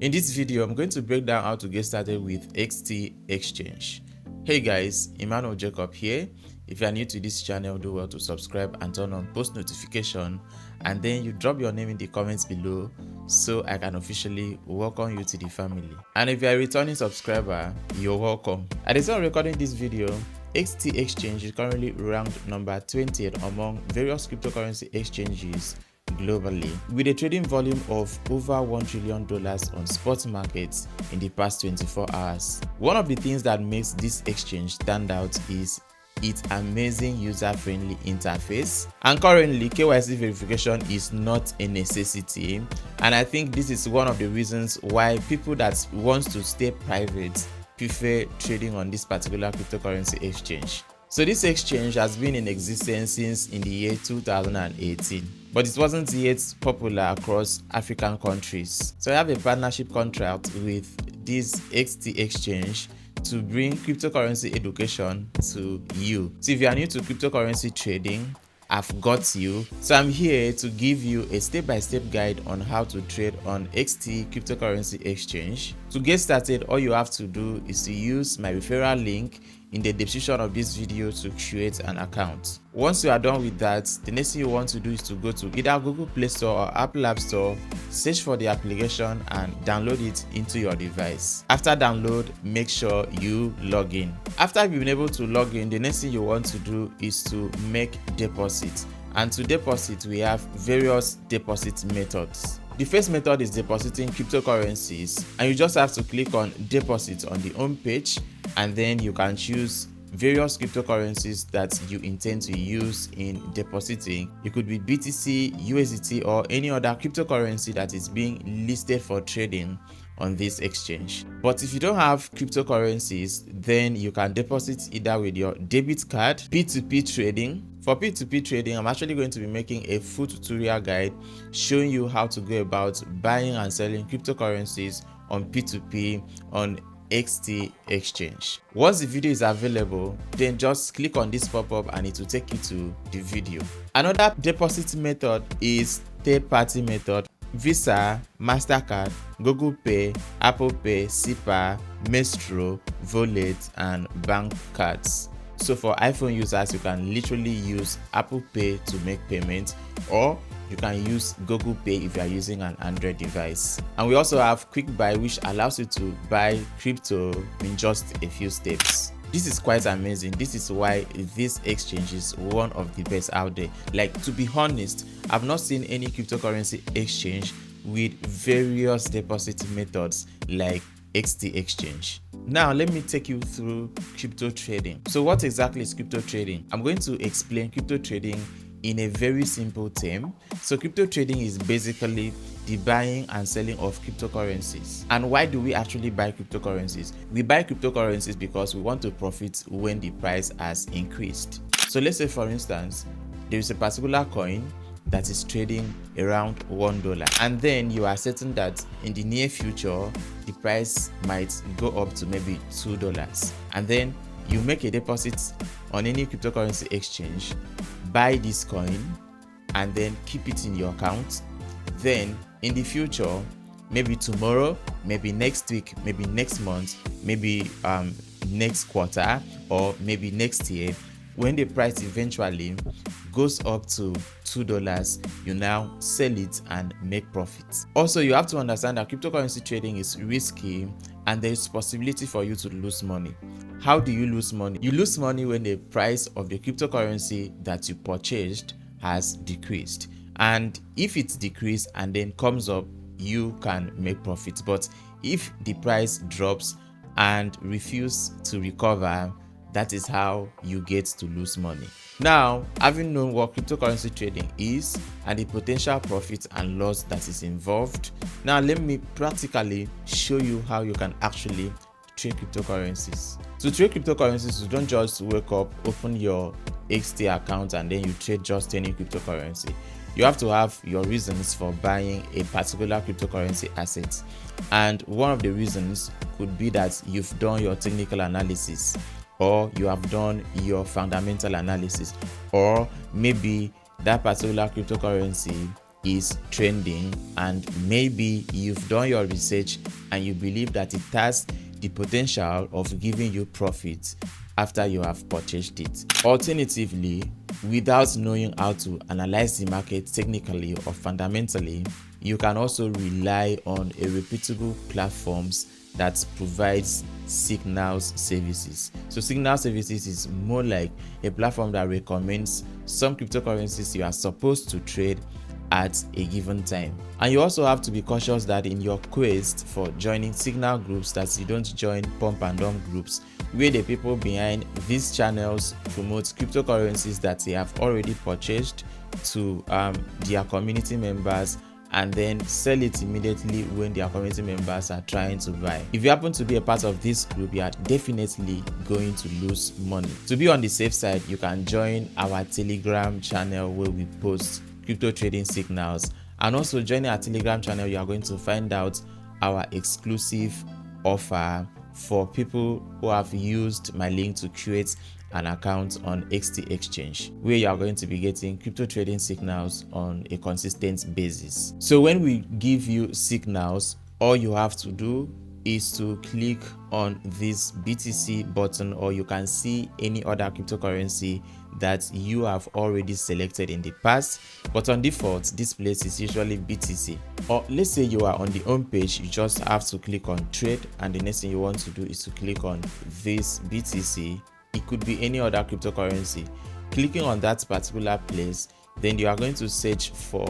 In this video, I'm going to break down how to get started with XT Exchange. Hey guys, Emmanuel Jacobz here. If you are new to this channel, do well to subscribe and turn on post notification, and then you drop your name in the comments below so I can officially welcome you to the family. And if you are a returning subscriber, you're welcome. At the time of recording this video, XT Exchange is currently ranked number 20th among various cryptocurrency exchanges globally, with a trading volume of over $1 trillion on spot markets in the past 24 hours. One of the things that makes this exchange stand out is its amazing user-friendly interface, and currently KYC verification is not a necessity, and I think this is one of the reasons why people that want to stay private prefer trading on this particular cryptocurrency exchange. So this exchange has been in existence since in the year 2018, but it wasn't yet popular across African countries. So I have a partnership contract with this XT exchange to bring cryptocurrency education to you. So if you are new to cryptocurrency trading, I've got you. So I'm here to give you a step-by-step guide on how to trade on XT cryptocurrency exchange. To get started, all you have to do is to use my referral link in the description of this video to create an account. Once you are done with that, the next thing you want to do is to go to either Google Play Store or Apple App Store, search for the application and download it into your device. After download, make sure you log in. After you've been able to log in, the next thing you want to do is to make deposit. And to deposit, we have various deposit methods. The first method is depositing cryptocurrencies, and you just have to click on deposit on the home page, and then you can choose various cryptocurrencies that you intend to use in depositing. It could be BTC, USDT, or any other cryptocurrency that is being listed for trading on this exchange. But if you don't have cryptocurrencies, then you can deposit either with your debit card. P2P trading. For P2P trading, I'm actually going to be making a full tutorial guide showing you how to go about buying and selling cryptocurrencies on P2P on XT exchange. Once the video is available, then just click on this pop-up and it will take you to the video. Another deposit method is third-party method. Visa, MasterCard, Google Pay, Apple Pay, SIPA, Maestro, Wallet, and bank cards. So for iPhone users, you can literally use Apple Pay to make payments, or you can use Google Pay if you are using an Android device. And we also have Quick Buy, which allows you to buy crypto in just a few steps. This is quite amazing. This is why this exchange is one of the best out there. Like, to be honest, I've not seen any cryptocurrency exchange with various deposit methods like XT exchange. Now let me take you through crypto trading. So what exactly is crypto trading? I'm going to explain crypto trading in a very simple term. So crypto trading is basically the buying and selling of cryptocurrencies. And why do we actually buy cryptocurrencies? We buy cryptocurrencies because we want to profit when the price has increased. So let's say, for instance, there is a particular coin that is trading around $1, and then you are certain that in the near future the price might go up to maybe $2, and then you make a deposit on any cryptocurrency exchange, buy this coin, and then keep it in your account. Then in the future, maybe tomorrow, maybe next week, maybe next month, maybe next quarter, or maybe next year, when the price eventually goes up to $2, you now sell it and make profits. Also, you have to understand that cryptocurrency trading is risky and there is possibility for you to lose money. How do you lose money? You lose money when the price of the cryptocurrency that you purchased has decreased. And if it's decreased and then comes up, you can make profits. But if the price drops and refuses to recover, that is how you get to lose money. Now, having known what cryptocurrency trading is and the potential profit and loss that is involved, now let me practically show you how you can actually trade cryptocurrencies. To trade cryptocurrencies, you don't just wake up, open your XT account, and then you trade just any cryptocurrency. You have to have your reasons for buying a particular cryptocurrency asset. And one of the reasons could be that you've done your technical analysis, or you have done your fundamental analysis, or maybe that particular cryptocurrency is trending and maybe you've done your research and you believe that it has the potential of giving you profit after you have purchased it. Alternatively, without knowing how to analyze the market technically or fundamentally, you can also rely on a reputable platforms that provides signals services. So signal services is more like a platform that recommends some cryptocurrencies you are supposed to trade at a given time. And you also have to be cautious that in your quest for joining signal groups, that you don't join pump and dump groups where the people behind these channels promote cryptocurrencies that they have already purchased to their community members and then sell it immediately when their community members are trying to buy. If you happen to be a part of this group, you are definitely going to lose money. To be on the safe side, you can join our Telegram channel where we post crypto trading signals, and also join our Telegram channel. You are going to find out our exclusive offer for people who have used my link to create an account on XT Exchange, where you are going to be getting crypto trading signals on a consistent basis. So when we give you signals, all you have to do is to click on this BTC button, or you can see any other cryptocurrency that you have already selected in the past, but on default this place is usually BTC. Or let's say you are on the home page, you just have to click on trade, and the next thing you want to do is to click on this BTC. It could be any other cryptocurrency. Clicking on that particular place, then you are going to search for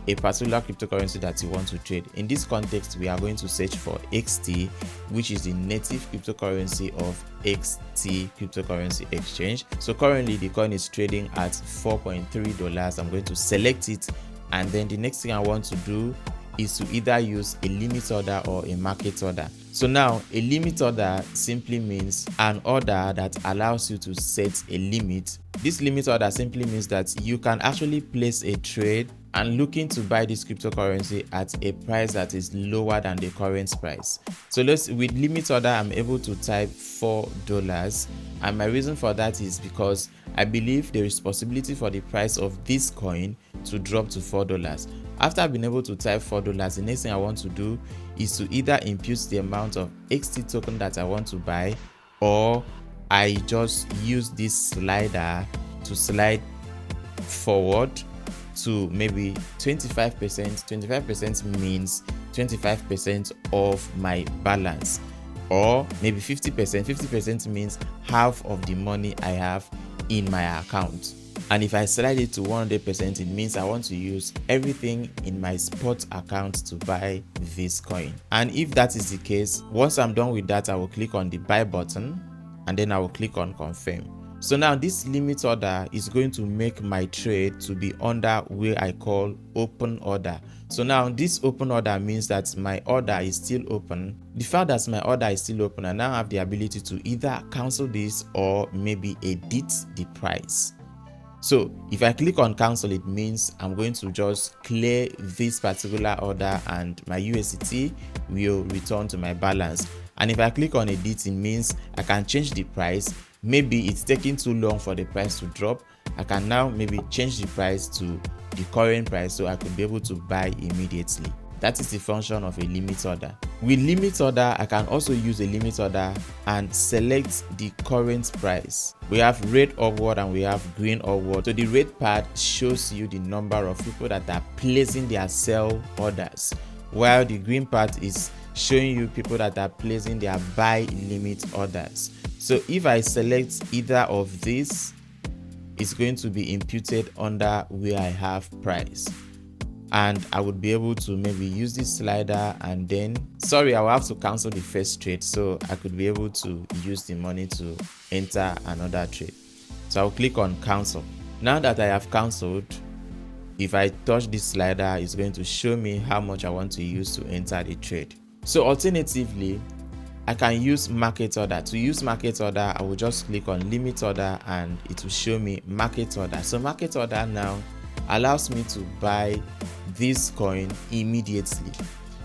a particular cryptocurrency that you want to trade. In this context, we are going to search for XT, which is the native cryptocurrency of XT cryptocurrency exchange. So currently the coin is trading at $4.3. I'm going to select it, and then the next thing I want to do is to either use a limit order or a market order. So now a limit order simply means an order that allows you to set a limit. This limit order simply means that you can actually place a trade and looking to buy this cryptocurrency at a price that is lower than the current price. So with limit order, I'm able to type $4, and my reason for that is because I believe there is possibility for the price of this coin to drop to $4. After I've been able to type $4, the next thing I want to do is to either impute the amount of XT token that I want to buy, or I just use this slider to slide forward to maybe 25%. 25% means 25% of my balance, or maybe 50%. 50% means half of the money I have in my account. And if I slide it to 100%, it means I want to use everything in my spot account to buy this coin. And if that is the case, once I'm done with that, I will click on the buy button, and then I will click on confirm. So now this limit order is going to make my trade to be under where I call open order. So now this open order means that my order is still open. The fact that my order is still open, I now have the ability to either cancel this or maybe edit the price. So if I click on cancel, it means I'm going to just clear this particular order and my USDT will return to my balance. And if I click on edit, it means I can change the price. Maybe it's taking too long for the price to drop. I can now maybe change the price to the current price so I could be able to buy immediately. That is the function of a limit order. With limit order, I can also use a limit order and select the current price. We have red upward and we have green upward. So the red part shows you the number of people that are placing their sell orders, while the green part is showing you people that are placing their buy limit orders. So if I select either of these, it's going to be imputed under where I have price, and I would be able to maybe use this slider, and then I will have to cancel the first trade so I could be able to use the money to enter another trade. So I'll click on cancel. Now that I have canceled, if I touch this slider, it's going to show me how much I want to use to enter the trade. So alternatively, I can use market order. To use market order, I will just click on limit order and it will show me market order. So market order now allows me to buy this coin immediately.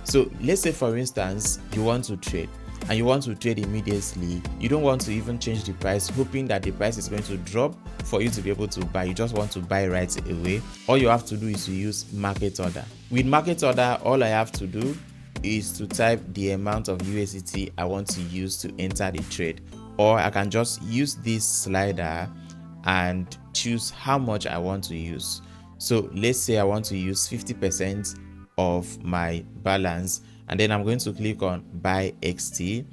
So let's say for instance you want to trade and you want to trade immediately. You don't want to even change the price hoping that the price is going to drop for you to be able to buy. You just want to buy right away. All you have to do is to use market order. With market order, all I have to do is to type the amount of USDT I want to use to enter the trade, or I can just use this slider and choose how much I want to use. So let's say I want to use 50% of my balance, and then I'm going to click on buy XT.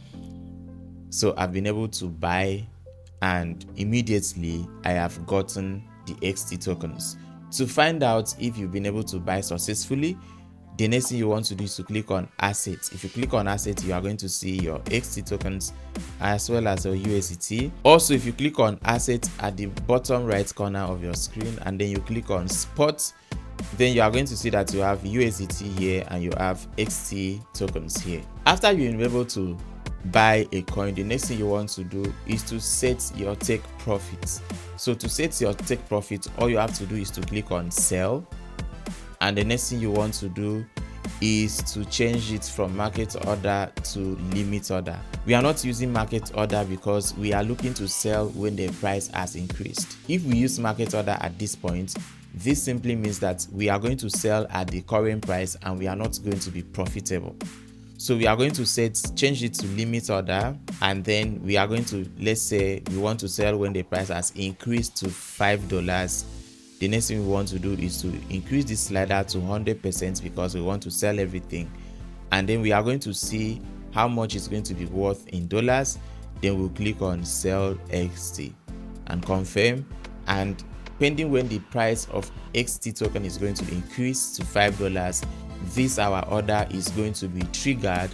So I've been able to buy, and immediately I have gotten the XT tokens. To find out if you've been able to buy successfully, the next thing you want to do is to click on assets. If you click on assets, you are going to see your XT tokens as well as your USDT. Also, if you click on assets at the bottom right corner of your screen and then you click on spot, then you are going to see that you have USDT here and you have XT tokens here. After you're able to buy a coin, the next thing you want to do is to set your take profit. So to set your take profit, all you have to do is to click on sell, and the next thing you want to do is to change it from market order to limit order. We are not using market order because we are looking to sell when the price has increased. If we use market order at this point, this simply means that we are going to sell at the current price and we are not going to be profitable. So we are going to change it to limit order, and then we are going to, let's say we want to sell when the price has increased to $5. The next thing we want to do is to increase this slider to 100% because we want to sell everything, and then we are going to see how much it's going to be worth in dollars. Then we'll click on sell XT and confirm, and pending when the price of XT token is going to increase to $5, this our order is going to be triggered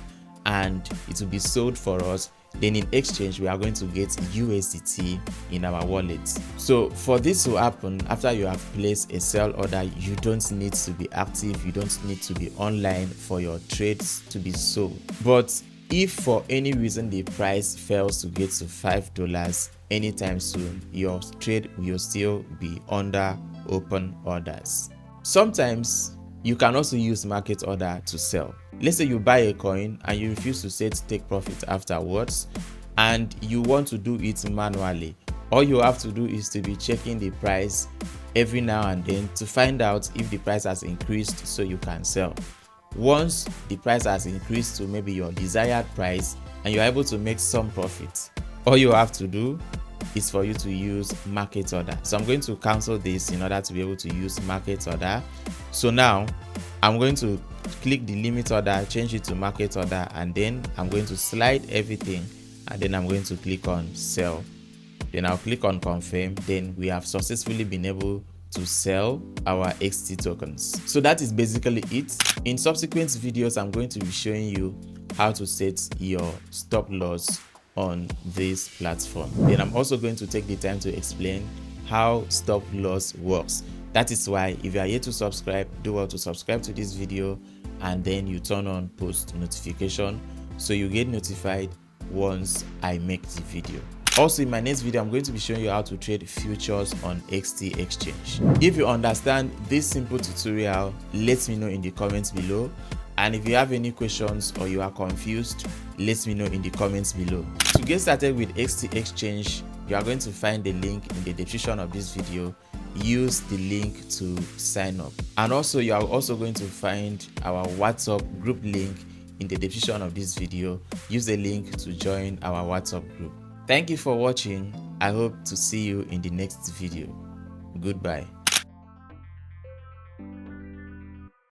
and it will be sold for us. Then in exchange, we are going to get USDT in our wallet. So for this to happen, after you have placed a sell order, you don't need to be active, you don't need to be online for your trades to be sold. But if for any reason the price fails to get to $5 anytime soon, your trade will still be under open orders. Sometimes you can also use market order to sell. Let's say you buy a coin and you refuse to set take profit afterwards, and you want to do it manually. All you have to do is to be checking the price every now and then to find out if the price has increased so you can sell. Once the price has increased to maybe your desired price and you're able to make some profit, all you have to do is for you to use market order. So I'm going to cancel this in order to be able to use market order. So now I'm going to click the limit order, change it to market order, and then I'm going to slide everything, and then I'm going to click on sell. Then I'll click on confirm. Then we have successfully been able to sell our XT tokens. So that is basically it. In subsequent videos, I'm going to be showing you how to set your stop loss on this platform. Then I'm also going to take the time to explain how stop loss works. That is why if you are yet to subscribe, do well to subscribe to this video, and then you turn on post notification so you get notified once I make the video. Also, in my next video, I'm going to be showing you how to trade futures on XT exchange. If you understand this simple tutorial, let me know in the comments below. And if you have any questions or you are confused, let me know in the comments below. To get started with XT exchange, you are going to find the link in the description of this video. Use the link to sign up. And also, you are also going to find our WhatsApp group link in the description of this video. Use the link to join our WhatsApp group. Thank you for watching. I hope to see you in the next video. Goodbye.